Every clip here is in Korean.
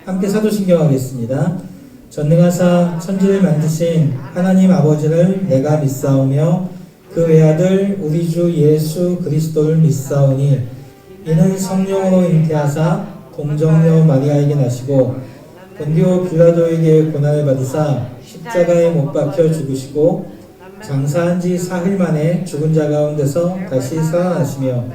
함께 사도신경 하겠습니다. 전능하사 천지를 만드신 하나님 아버지를 내가 믿사오며 그 외아들 우리 주 예수 그리스도를 믿사오니 이는 성령으로 잉태하사 동정녀 마리아에게 나시고 본디오 빌라도에게 고난을 받으사 십자가에 못 박혀 죽으시고 장사한 지 사흘 만에 죽은 자 가운데서 다시 살아나시며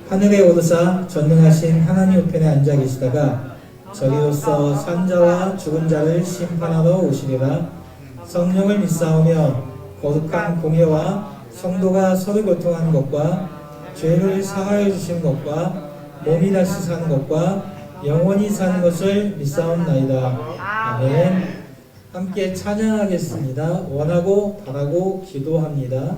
하늘에 오르사 전능하신 하나님 우편에 앉아 계시다가 저리로서 산 자와 죽은 자를 심판하러 오시리라. 성령을 믿사오며 거룩한 공예와 성도가 서로 교통하는 것과 죄를 사하여 주시는 것과 몸이 다시 사는 것과 영원히 사는 것을 믿사옵나이다. 아멘. 함께 찬양하겠습니다. 원하고 바라고 기도합니다.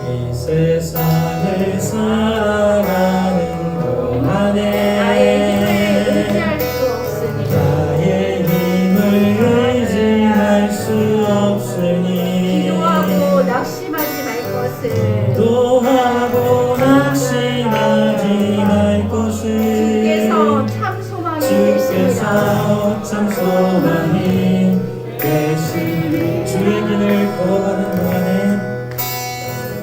이 세상을 살아가는 동안에 나의 힘을 의지할 수 없으니 기도하고 낙심하지 말 것을 기도하고 낙심하지 말 것을 주께서 참 소망이 되시니라. 주께서 참 소망이 되시니 주의 길을 걸어가는 동안에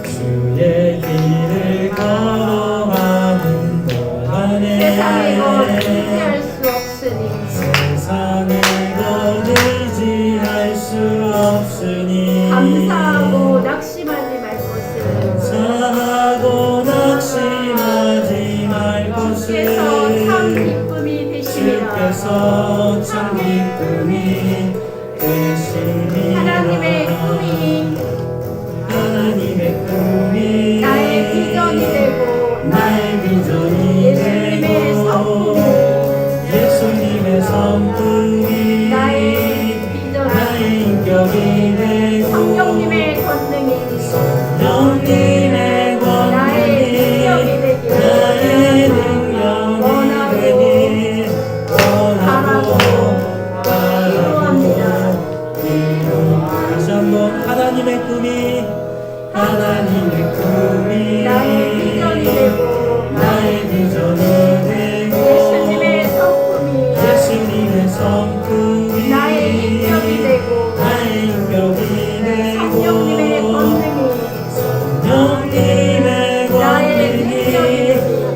주의 길을 걸어가는 동안에 세상의 것 의지할 수 없으니 세상의 것 의지할 수 없으니 감사하고 낙심하지 말 것을 감사하고 낙심하지 말 것을 주께서 참 기쁨이 되시니라. 주께서 참 기쁨이 되시니라. 하나님의 꿈이 나의 비전이 되고 나의 비전이 예수님의 되고 성품이 예수님의 성품이 나의 비전이 나의 인격이 되고 성령님의 권능이 성령님의 나의 능력이 되길 나의 능력이 되길 원하고 바라고 다시 한번 하나님의 꿈이 나의 비전이 되고 나의 비전이 되고 예수님의 성품이 예수님의 성품이 나의 인격이 되고 나의 인격이 되고 성령님의 권능이 성령님의 권능이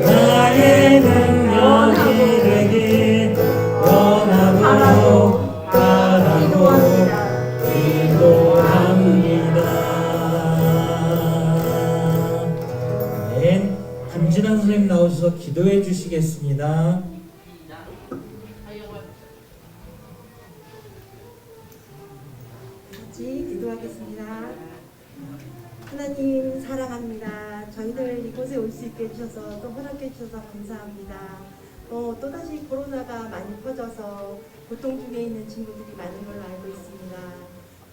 나의 능력이 되길 원하고 바라고 기도합니다. 네, 김진환 선생님 나오셔서 기도해 주시겠습니다. 같이 기도하겠습니다. 하나님 사랑합니다. 저희들 이곳에 올 수 있게 해주셔서 또 허락해 주셔서 감사합니다. 또다시 코로나가 많이 퍼져서 고통 중에 있는 친구들이 많은 걸로 알고 있습니다.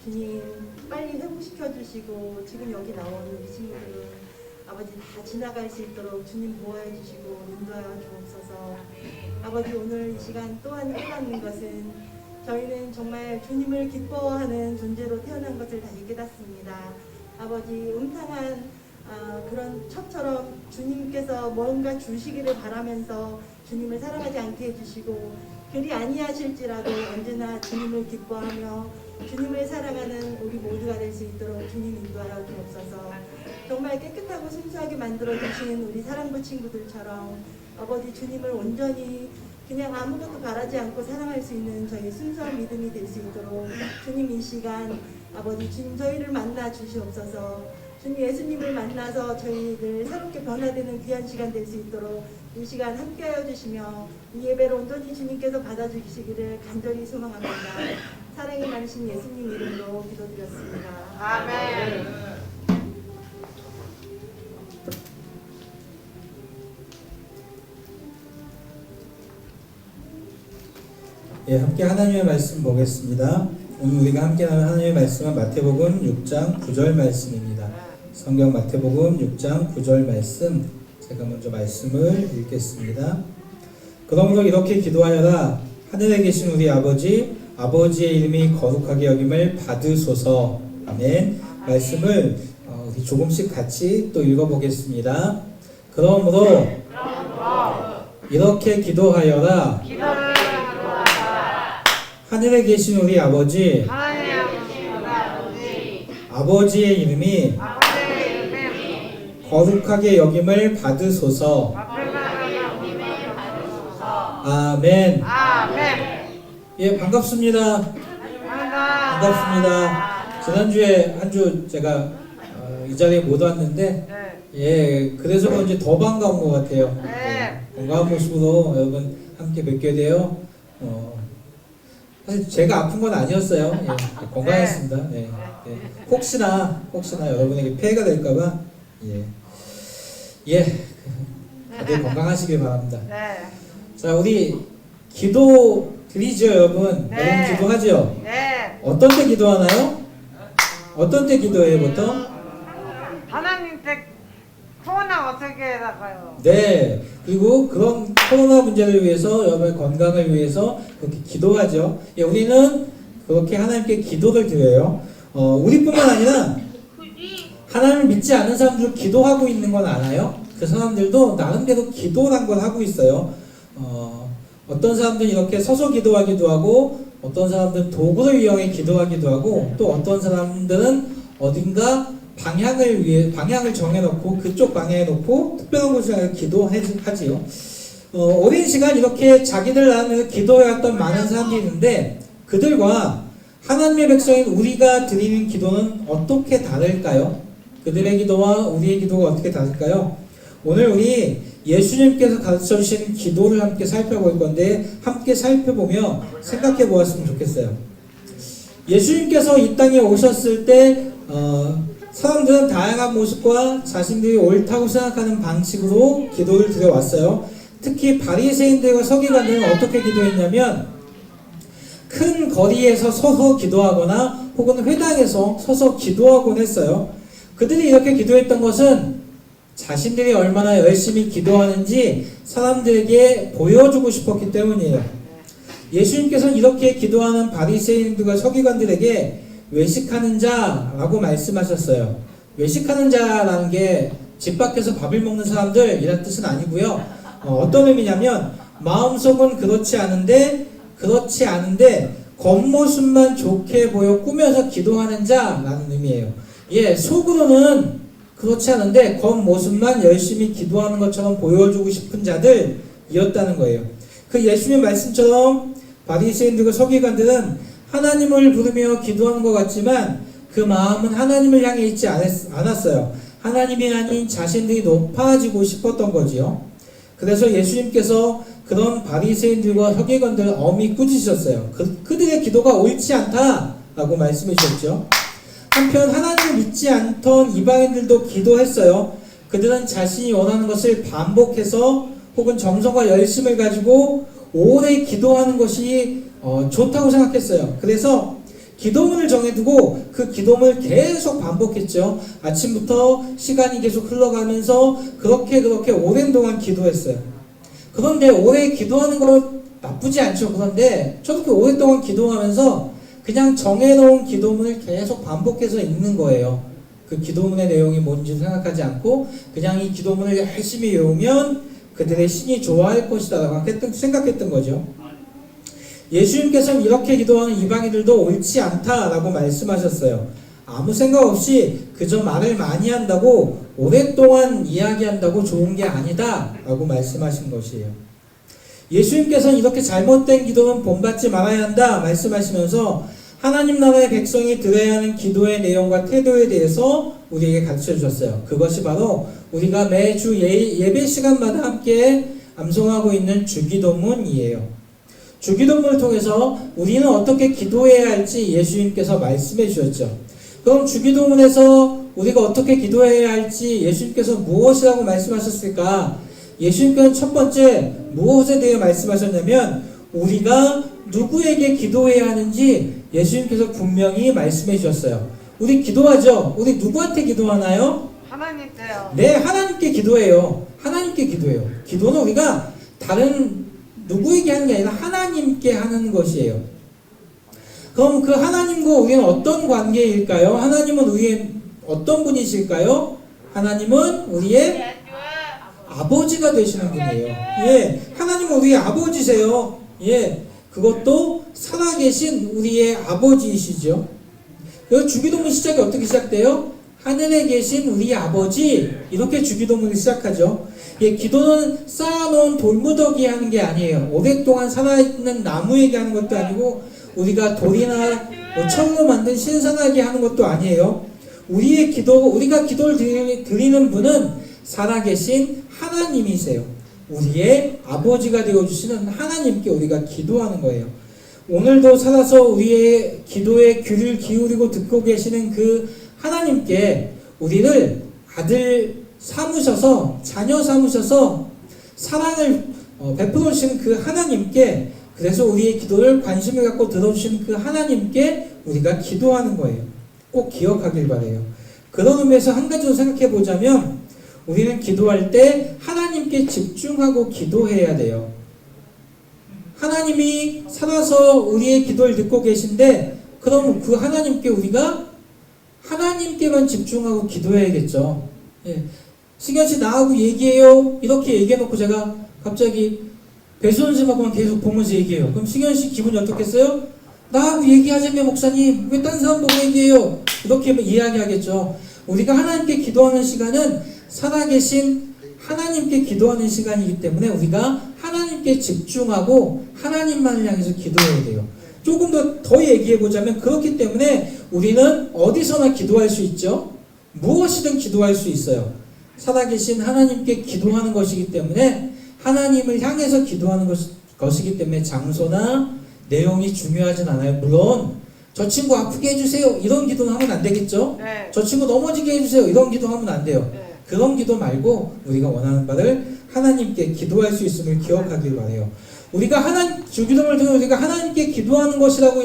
주님 빨리 회복시켜 주시고 지금 여기 나온 우리 친구들은 아버지 다 지나갈 수 있도록 주님 보호해 주시고 인도하여 주옵소서. 아버지 오늘 이 시간 또한 깨닫는 것은 저희는 정말 주님을 기뻐하는 존재로 태어난 것을 다시 깨닫습니다. 아버지 음탕한 그런 첩처럼 주님께서 뭔가 주시기를 바라면서 주님을 사랑하지 않게 해주시고 그리 아니하실지라도 언제나 주님을 기뻐하며 주님을 사랑하는 우리 모두가 될 수 있도록 주님 인도하여 주옵소서. 정말 깨끗하고 순수하게 만들어 주신 우리 사랑부 친구들처럼 아버지 주님을 온전히 그냥 아무것도 바라지 않고 사랑할 수 있는 저희 순수한 믿음이 될 수 있도록 주님 이 시간 아버지 주님 저희를 만나 주시옵소서. 주님 예수님을 만나서 저희를 새롭게 변화되는 귀한 시간 될 수 있도록 이 시간 함께하여 주시며 이 예배를 온전히 주님께서 받아주시기를 간절히 소망합니다. 사랑이 많으신 예수님 이름으로 기도드렸습니다. 아멘. 예, 함께 하나님의 말씀 보겠습니다. 오늘 우리가 함께 나눈 하나님의 말씀은 마태복음 6장 9절 말씀입니다. 성경 마태복음 6장 9절 말씀, 제가 먼저 말씀을 읽겠습니다. 그러므로 이렇게 기도하여라. 하늘에 계신 우리 아버지, 아버지의 이름이 거룩하게 여김을 받으소서. 아멘. 말씀을 우리 조금씩 같이 또 읽어보겠습니다. 그러므로 이렇게 기도하여라. 하늘에 계신 우리 아버지, 아버지의 이름이 거룩하게 여김을 받으소서. 아멘. 예, 반갑습니다. 반갑습니다. 지난주에 한 주 제가 이 자리에 못 왔는데, 예, 그래서 그런지 더 반가운 것 같아요. 예, 건강한 모습으로 여러분 함께 뵙게 되어, 사실 제가 아픈 건 아니었어요. 예, 건강했습니다. 예, 예. 혹시나 여러분에게 폐해가 될까봐, 다들 건강하시길 바랍니다. 자, 우리 기도 드리죠, 여러분. 여러분 기도하죠? 어떤 때 기도하나요? 어떤 때 기도해요, 보통? 하나님 댁 코로나 어떻게 나가요? 네. 그리고 그런 코로나 문제를 위해서, 여러분의 건강을 위해서 그렇게 기도하죠. 예, 우리는 그렇게 하나님께 기도를 드려요. 우리뿐만 아니라 하나님을 믿지 않는 사람들 기도하고 있는 건 알아요? 그 사람들도 나름대로 기도란 걸 하고 있어요. 어떤 사람들은 이렇게 서서 기도하기도 하고, 어떤 사람들은 도구를 이용해 기도하기도 하고, 또 어떤 사람들은 어딘가 방향을 정해놓고 그쪽 방향에 놓고 특별한 곳에 기도하지요. 오랜 시간 이렇게 자기들 나름대로 기도해왔던 많은 사람들이 있는데, 그들과 하나님의 백성인 우리가 드리는 기도는 어떻게 다를까요? 그들의 기도와 우리의 기도가 어떻게 다를까요? 오늘 우리 예수님께서 가르쳐주신 기도를 함께 살펴볼 건데, 함께 살펴보며 생각해 보았으면 좋겠어요. 예수님께서 이 땅에 오셨을 때 사람들은 다양한 모습과 자신들이 옳다고 생각하는 방식으로 기도를 드려왔어요. 특히 바리새인들과 서기관들은 어떻게 기도했냐면, 큰 거리에서 서서 기도하거나 혹은 회당에서 서서 기도하곤 했어요. 그들이 이렇게 기도했던 것은 자신들이 얼마나 열심히 기도하는지 사람들에게 보여주고 싶었기 때문이에요. 예수님께서는 이렇게 기도하는 바리새인들과 서기관들에게 외식하는 자라고 말씀하셨어요. 외식하는 자라는 게 집 밖에서 밥을 먹는 사람들이라는 뜻은 아니고요. 어떤 의미냐면, 마음속은 그렇지 않은데 겉모습만 좋게 보여 꾸며서 기도하는 자라는 의미예요. 예, 속으로는 그렇지 않은데 겉모습만 열심히 기도하는 것처럼 보여주고 싶은 자들이었다는 거예요. 그 예수님의 말씀처럼 바리새인들과 서기관들은 하나님을 부르며 기도하는 것 같지만 그 마음은 하나님을 향해 있지 않았어요. 하나님이 아닌 자신들이 높아지고 싶었던 거지요. 그래서 예수님께서 그런 바리새인들과 서기관들을 엄히 꾸짖으셨어요. 그들의 기도가 옳지 않다라고 말씀해 주셨죠. 한편 하나님을 믿지 않던 이방인들도 기도했어요. 그들은 자신이 원하는 것을 반복해서 혹은 정성과 열심을 가지고 오래 기도하는 것이 좋다고 생각했어요. 그래서 기도문을 정해두고 그 기도문을 계속 반복했죠. 아침부터 시간이 계속 흘러가면서 그렇게 오랜 동안 기도했어요. 그런데 오래 기도하는 거 나쁘지 않죠. 그런데 저렇게 오랫동안 기도하면서 그냥 정해놓은 기도문을 계속 반복해서 읽는 거예요. 그 기도문의 내용이 뭔지 생각하지 않고 그냥 이 기도문을 열심히 외우면 그들의 신이 좋아할 것이다 라고 생각했던 거죠. 예수님께서는 이렇게 기도하는 이방인들도 옳지 않다라고 말씀하셨어요. 아무 생각 없이 그저 말을 많이 한다고 오랫동안 이야기한다고 좋은 게 아니다 라고 말씀하신 것이에요. 예수님께서는 이렇게 잘못된 기도는 본받지 말아야 한다 말씀하시면서 하나님 나라의 백성이 드려야 하는 기도의 내용과 태도에 대해서 우리에게 가르쳐 주셨어요. 그것이 바로 우리가 매주 예배 시간마다 함께 암송하고 있는 주기도문이에요. 주기도문을 통해서 우리는 어떻게 기도해야 할지 예수님께서 말씀해 주셨죠. 그럼 주기도문에서 우리가 어떻게 기도해야 할지 예수님께서 무엇이라고 말씀하셨을까? 예수님께서는 첫 번째 무엇에 대해 말씀하셨냐면 우리가 누구에게 기도해야 하는지 예수님께서 분명히 말씀해 주셨어요. 우리 기도하죠? 우리 누구한테 기도하나요? 하나님께요. 네, 하나님께 기도해요. 하나님께 기도해요. 기도는 우리가 다른 누구에게 하는 게 아니라 하나님께 하는 것이에요. 그럼 그 하나님과 우리는 어떤 관계일까요? 하나님은 우리의 어떤 분이실까요? 하나님은 우리의 아버지가 되시는 분이에요. 예, 하나님은 우리의 아버지세요. 예, 그것도 살아계신 우리의 아버지이시죠. 그 주기도문 시작이 어떻게 시작돼요? 하늘에 계신 우리 아버지, 이렇게 주기도문을 시작하죠. 예, 기도는 쌓아놓은 돌무더기 하는 게 아니에요. 오랫동안 살아있는 나무에게 하는 것도 아니고 우리가 돌이나 뭐 철로 만든 신선하게 하는 것도 아니에요. 우리가 기도를 드리는 분은 살아계신 하나님이세요. 우리의 아버지가 되어주시는 하나님께 우리가 기도하는 거예요. 오늘도 살아서 우리의 기도에 귀를 기울이고 듣고 계시는 그 하나님께 우리를 아들 삼으셔서, 자녀 삼으셔서 사랑을 베풀어 주시는 그 하나님께, 그래서 우리의 기도를 관심을 갖고 들어주시는 그 하나님께 우리가 기도하는 거예요. 꼭 기억하길 바래요. 그런 의미에서 한 가지 더 생각해 보자면, 우리는 기도할 때 하나님께 집중하고 기도해야 돼요. 하나님이 살아서 우리의 기도를 듣고 계신데, 그럼 그 하나님께 우리가 하나님께만 집중하고 기도해야겠죠. 예. 승현씨 나하고 얘기해요, 이렇게 얘기해놓고 제가 갑자기 배수원님하고만 계속 보면서 얘기해요. 그럼 승현씨 기분이 어떻겠어요? 나하고 얘기하자며 목사님 왜 딴 사람 보고 얘기해요? 이렇게 이야기하겠죠. 우리가 하나님께 기도하는 시간은 살아계신 하나님께 기도하는 시간이기 때문에 우리가 하나님께 집중하고 하나님만을 향해서 기도해야 돼요. 조금 더 얘기해보자면, 그렇기 때문에 우리는 어디서나 기도할 수 있죠. 무엇이든 기도할 수 있어요. 살아계신 하나님께 기도하는 것이기 때문에, 하나님을 향해서 기도하는 것이기 때문에 장소나 내용이 중요하진 않아요. 물론 저 친구 아프게 해주세요, 이런 기도는 하면 안 되겠죠. 네. 저 친구 넘어지게 해주세요, 이런 기도 하면 안 돼요. 네. 그런 기도 말고 우리가 원하는 바를 하나님께 기도할 수 있음을 기억하길 바래요. 우리가 주기도문을 통해 우리가 하나님께 기도하는 것이라고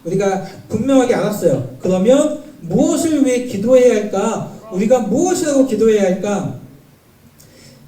우리가 분명하게 알았어요. 그러면 무엇을 위해 기도해야 할까? 우리가 무엇이라고 기도해야 할까?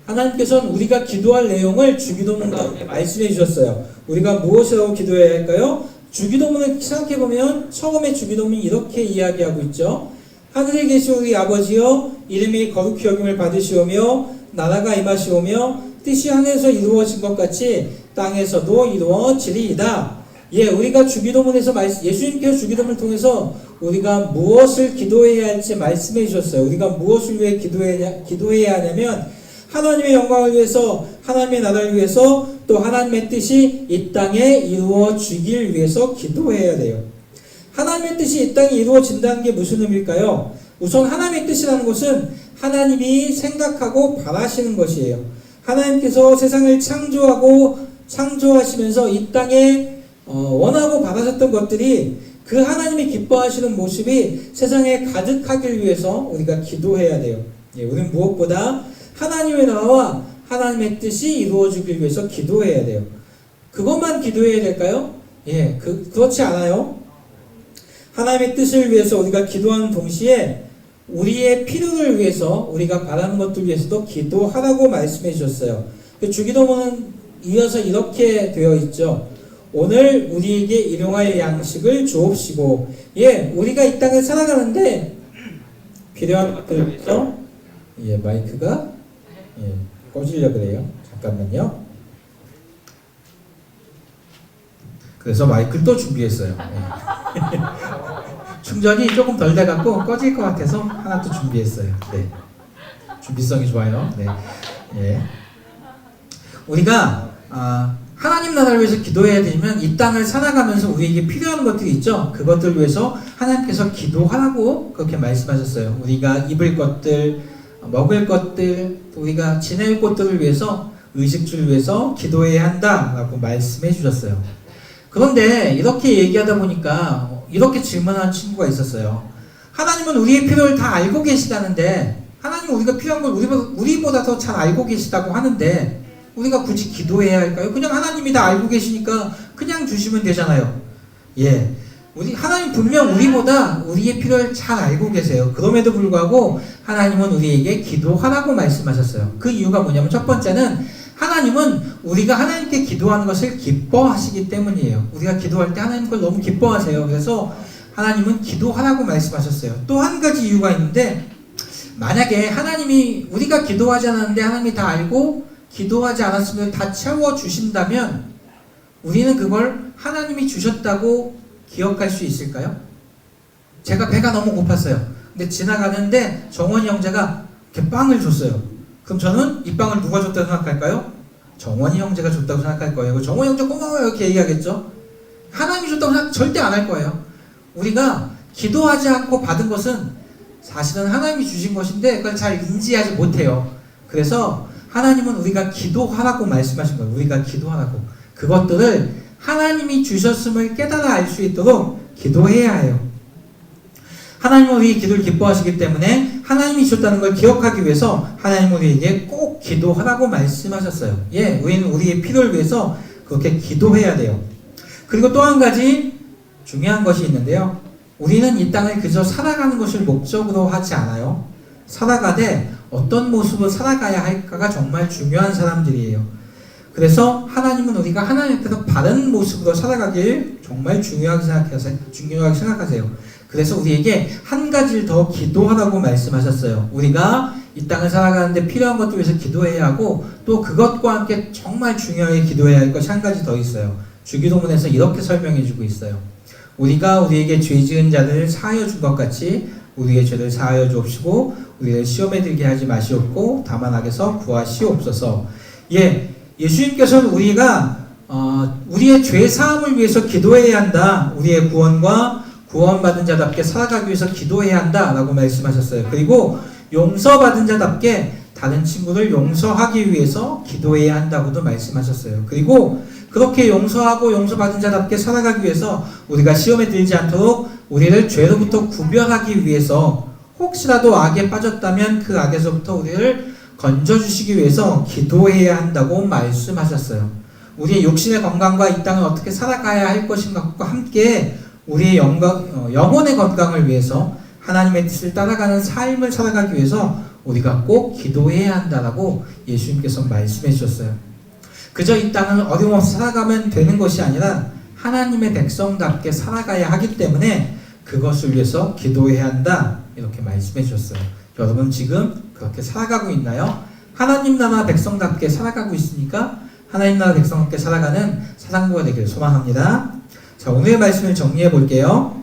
하나님께서는 우리가 기도할 내용을 주기도문 가운데 말씀해 주셨어요. 우리가 무엇이라고 기도해야 할까요? 주기도문을 생각해보면 처음에 주기도문이 이렇게 이야기하고 있죠. 하늘에 계신 우리 아버지여, 이름이 거룩히 여김을 받으시오며 나라가 임하시오며 뜻이 하늘에서 이루어진 것 같이 땅에서도 이루어지리이다. 예, 우리가 주기도문에서 예수님께서 주기도문을 통해서 우리가 무엇을 기도해야 할지 말씀해 주셨어요. 우리가 무엇을 위해 기도해야 하냐면, 하나님의 영광을 위해서, 하나님의 나라를 위해서, 또 하나님의 뜻이 이 땅에 이루어지길 위해서 기도해야 돼요. 하나님의 뜻이 이 땅에 이루어진다는 게 무슨 의미일까요? 우선 하나님의 뜻이라는 것은 하나님이 생각하고 바라시는 것이에요. 하나님께서 세상을 창조하시면서 이 땅에 원하고 바라셨던 것들이, 그 하나님이 기뻐하시는 모습이 세상에 가득하길 위해서 우리가 기도해야 돼요. 예, 우리는 무엇보다 하나님의 나라와 하나님의 뜻이 이루어지길 위해서 기도해야 돼요. 그것만 기도해야 될까요? 예, 그렇지 않아요. 하나님의 뜻을 위해서 우리가 기도하는 동시에 우리의 필요를 위해서, 우리가 바라는 것들 위해서도 기도하라고 말씀해 주셨어요. 주기도문은 이어서 이렇게 되어 있죠. 오늘 우리에게 일용할 양식을 주옵시고. 예, 우리가 이 땅을 살아가는데 필요한 것들을 위해서, 예, 마이크가 꺼지려 그래요. 잠깐만요. 그래서 마이크를 또 준비했어요. 예. 충전이 조금 덜 돼갖고 꺼질 것 같아서 하나 또 준비했어요. 네. 준비성이 좋아요. 네. 예. 우리가 하나님 나라를 위해서 기도해야 되면 이 땅을 살아가면서 우리에게 필요한 것들이 있죠. 그것들을 위해서 하나님께서 기도하라고 그렇게 말씀하셨어요. 우리가 입을 것들, 먹을 것들, 우리가 지낼 것들을 위해서, 의식주를 위해서 기도해야 한다라고 말씀해 주셨어요. 그런데 이렇게 얘기하다 보니까 이렇게 질문하는 친구가 있었어요. 하나님은 우리의 필요를 다 알고 계시다는데, 하나님은 우리가 필요한 걸 우리보다 더 잘 알고 계시다고 하는데 우리가 굳이 기도해야 할까요? 그냥 하나님이 다 알고 계시니까 그냥 주시면 되잖아요. 예, 하나님 분명 우리보다 우리의 필요를 잘 알고 계세요. 그럼에도 불구하고 하나님은 우리에게 기도하라고 말씀하셨어요. 그 이유가 뭐냐면, 첫 번째는 하나님은 우리가 하나님께 기도하는 것을 기뻐하시기 때문이에요. 우리가 기도할 때 하나님 걸 너무 기뻐하세요. 그래서 하나님은 기도하라고 말씀하셨어요. 또 한 가지 이유가 있는데, 만약에 하나님이 우리가 기도하지 않았는데 하나님이 다 알고 기도하지 않았으면 다 채워주신다면 우리는 그걸 하나님이 주셨다고 기억할 수 있을까요? 제가 배가 너무 고팠어요. 근데 지나가는데 정원이 형제가 이렇게 빵을 줬어요. 그럼 저는 이 빵을 누가 줬다고 생각할까요? 정원이 형제가 줬다고 생각할 거예요. 정원이 형제 고마워요 이렇게 얘기하겠죠? 하나님이 줬다고 생각 절대 안 할 거예요. 우리가 기도하지 않고 받은 것은 사실은 하나님이 주신 것인데 그걸 잘 인지하지 못해요. 그래서 하나님은 우리가 기도하라고 말씀하신 거예요. 우리가 기도하라고. 그것들을 하나님이 주셨음을 깨달아 알 수 있도록 기도해야 해요. 하나님은 우리 기도를 기뻐하시기 때문에 하나님이 주셨다는 걸 기억하기 위해서 하나님은 우리에게 꼭 기도하라고 말씀하셨어요. 예, 우리는 우리의 필요를 위해서 그렇게 기도해야 돼요. 그리고 또 한 가지 중요한 것이 있는데요. 우리는 이 땅을 그저 살아가는 것을 목적으로 하지 않아요. 살아가되 어떤 모습으로 살아가야 할까가 정말 중요한 사람들이에요. 그래서 하나님은 우리가 하나님 앞에서 바른 모습으로 살아가길 정말 중요하게 생각하세요. 그래서 우리에게 한 가지를 더 기도하라고 말씀하셨어요. 우리가 이 땅을 살아가는데 필요한 것들 위해서 기도해야 하고 또 그것과 함께 정말 중요하게 기도해야 할 것이 한 가지 더 있어요. 주기도문에서 이렇게 설명해 주고 있어요. 우리가 우리에게 죄 지은 자들을 사하여 준 것 같이 우리의 죄를 사하여 주옵시고 우리를 시험에 들게 하지 마시옵고 다만 악에서 구하시옵소서. 예, 예수님께서는 우리가 우리의 죄 사함을 위해서 기도해야 한다. 우리의 구원과 구원받은 자답게 살아가기 위해서 기도해야 한다 라고 말씀하셨어요. 그리고 용서받은 자답게 다른 친구를 용서하기 위해서 기도해야 한다고도 말씀하셨어요. 그리고 그렇게 용서하고 용서받은 자답게 살아가기 위해서 우리가 시험에 들지 않도록 우리를 죄로부터 구별하기 위해서 혹시라도 악에 빠졌다면 그 악에서부터 우리를 건져주시기 위해서 기도해야 한다고 말씀하셨어요. 우리의 육신의 건강과 이 땅을 어떻게 살아가야 할 것인가와 함께 우리의 영혼의 건강을 위해서 하나님의 뜻을 따라가는 삶을 살아가기 위해서 우리가 꼭 기도해야 한다라고 예수님께서 말씀해 주셨어요. 그저 이 땅을 어려움없이 살아가면 되는 것이 아니라 하나님의 백성답게 살아가야 하기 때문에 그것을 위해서 기도해야 한다 이렇게 말씀해 주셨어요. 여러분 지금 그렇게 살아가고 있나요? 하나님 나라 백성답게 살아가고 있으니까 하나님 나라 백성답게 살아가는 사랑부가 되기를 소망합니다. 자, 오늘의 말씀을 정리해 볼게요.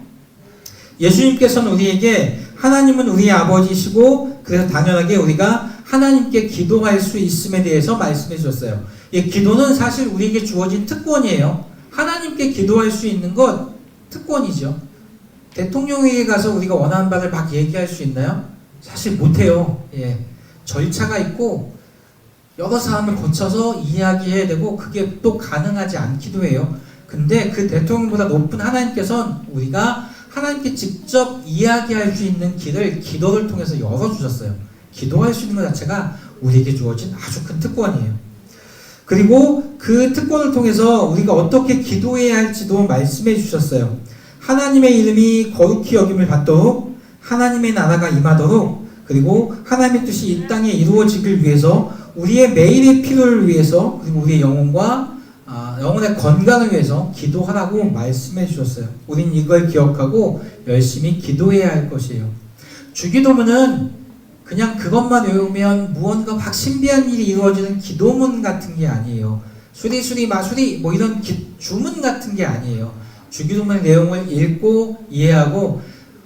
예수님께서는 우리에게 하나님은 우리의 아버지시고 그래서 당연하게 우리가 하나님께 기도할 수 있음에 대해서 말씀해 주셨어요. 이 기도는 사실 우리에게 주어진 특권이에요. 하나님께 기도할 수 있는 것 특권이죠. 대통령에게 가서 우리가 원하는 바를 막 얘기할 수 있나요? 사실 못해요. 예. 절차가 있고 여러 사람을 거쳐서 이야기해야 되고 그게 또 가능하지 않기도 해요. 근데 그 대통령보다 높은 하나님께서는 우리가 하나님께 직접 이야기할 수 있는 길을 기도를 통해서 열어주셨어요. 기도할 수 있는 것 자체가 우리에게 주어진 아주 큰 특권이에요. 그리고 그 특권을 통해서 우리가 어떻게 기도해야 할지도 말씀해 주셨어요. 하나님의 이름이 거룩히 여김을 받도록 하나님의 나라가 임하도록 그리고 하나님의 뜻이 이 땅에 이루어지길 위해서 우리의 매일의 필요를 위해서 그리고 우리의 영혼의 건강을 위해서 기도하라고 말씀해 주셨어요. 우린 이걸 기억하고 열심히 기도해야 할 것이에요. 주기도문은 그냥 그것만 외우면 무언가 막 신비한 일이 이루어지는 기도문 같은 게 아니에요. 수리수리 마수리 뭐 이런 주문 같은 게 아니에요. 주기도문의 내용을 읽고 이해하고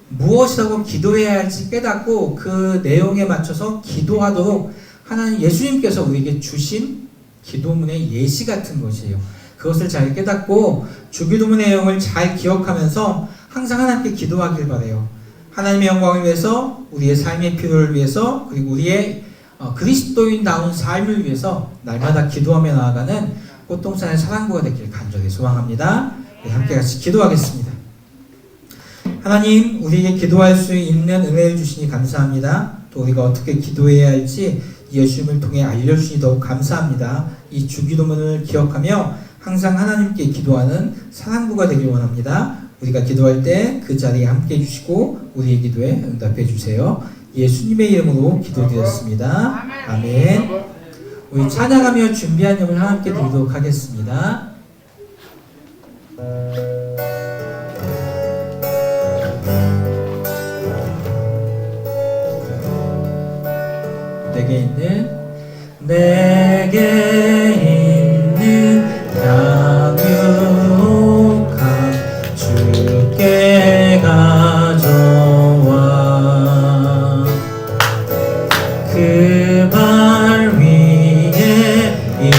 무엇이라고 기도해야 할지 깨닫고 그 내용에 맞춰서 기도하도록 하나님 예수님께서 우리에게 주신 기도문의 예시 같은 것이에요. 그것을 잘 깨닫고 주기도문의 내용을 잘 기억하면서 항상 하나님께 기도하길 바라요. 하나님의 영광을 위해서 우리의 삶의 필요를 위해서 그리고 우리의 그리스도인다운 삶을 위해서 날마다 기도하며 나아가는 꽃동산의 사랑부가 되길 간절히 소망합니다. 네, 함께 같이 기도하겠습니다. 하나님 우리에게 기도할 수 있는 은혜를 주시니 감사합니다. 또 우리가 어떻게 기도해야 할지 예수님을 통해 알려주시니 더욱 감사합니다. 이 주기도문을 기억하며 항상 하나님께 기도하는 사랑부가 되길 원합니다. 우리가 기도할 때 그 자리에 함께 해주시고 우리의 기도에 응답해 주세요. 예수님의 이름으로 기도드렸습니다. 아멘. 우리 찬양하며 준비한 음을 함께 드리도록 하겠습니다. 내게 있는 양육함 주께 가져와 그 발 위에 입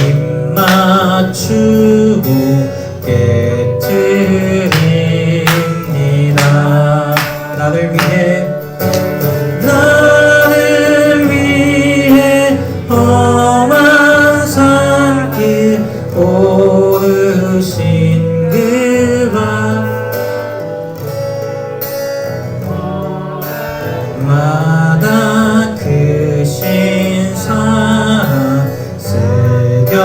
맞추고 깨트립니다. 나를 위해 험한 산길 오르신 그 밤마다 크신 사랑 새겨놓았네.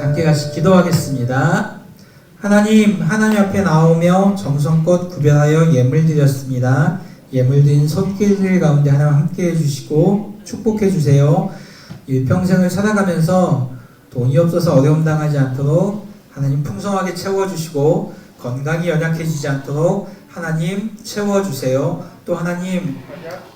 함께 같이 기도하겠습니다. 하나님 앞에 나오며 정성껏 구별하여 예물 드렸습니다. 예물 드린 손길들 가운데 하나님 함께 해주시고 축복해 주세요. 일평생을 살아가면서 돈이 없어서 어려움 당하지 않도록 하나님 풍성하게 채워주시고 건강이 연약해지지 않도록 하나님 채워주세요. 또 하나님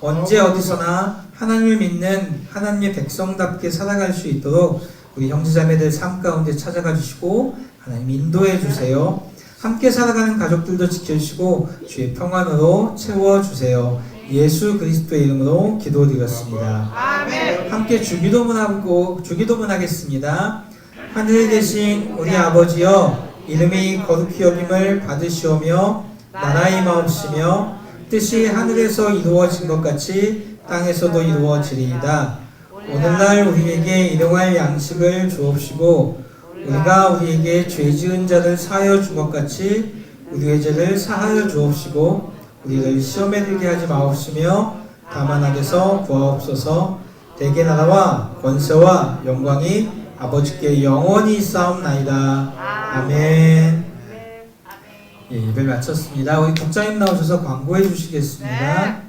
언제 어디서나 하나님을 믿는 하나님의 백성답게 살아갈 수 있도록 우리 형제자매들 삶 가운데 찾아가 주시고 하나님 인도해 주세요. 함께 살아가는 가족들도 지켜주시고 주의 평안으로 채워주세요. 예수 그리스도의 이름으로 기도드렸습니다. 아멘. 함께 주기도문 하겠습니다. 하늘에 계신 우리 아버지여, 이름이 거룩히 여김을 받으시오며 나라의 마옵시며 뜻이 하늘에서 이루어진 것 같이 땅에서도 이루어지리이다. 오늘날 우리에게 일용할 양식을 주옵시고 우리가 우리에게 죄 지은 자를 사하여 준 것 같이 우리의 죄를 사하여 주옵시고 우리를 시험에 들게 하지 마옵시며 다만 악에서 구하옵소서. 대개 나라와 권세와 영광이 아버지께 영원히 있사옵나이다. 아멘. 예, 예배를 마쳤습니다. 우리 국장님 나오셔서 광고해 주시겠습니다.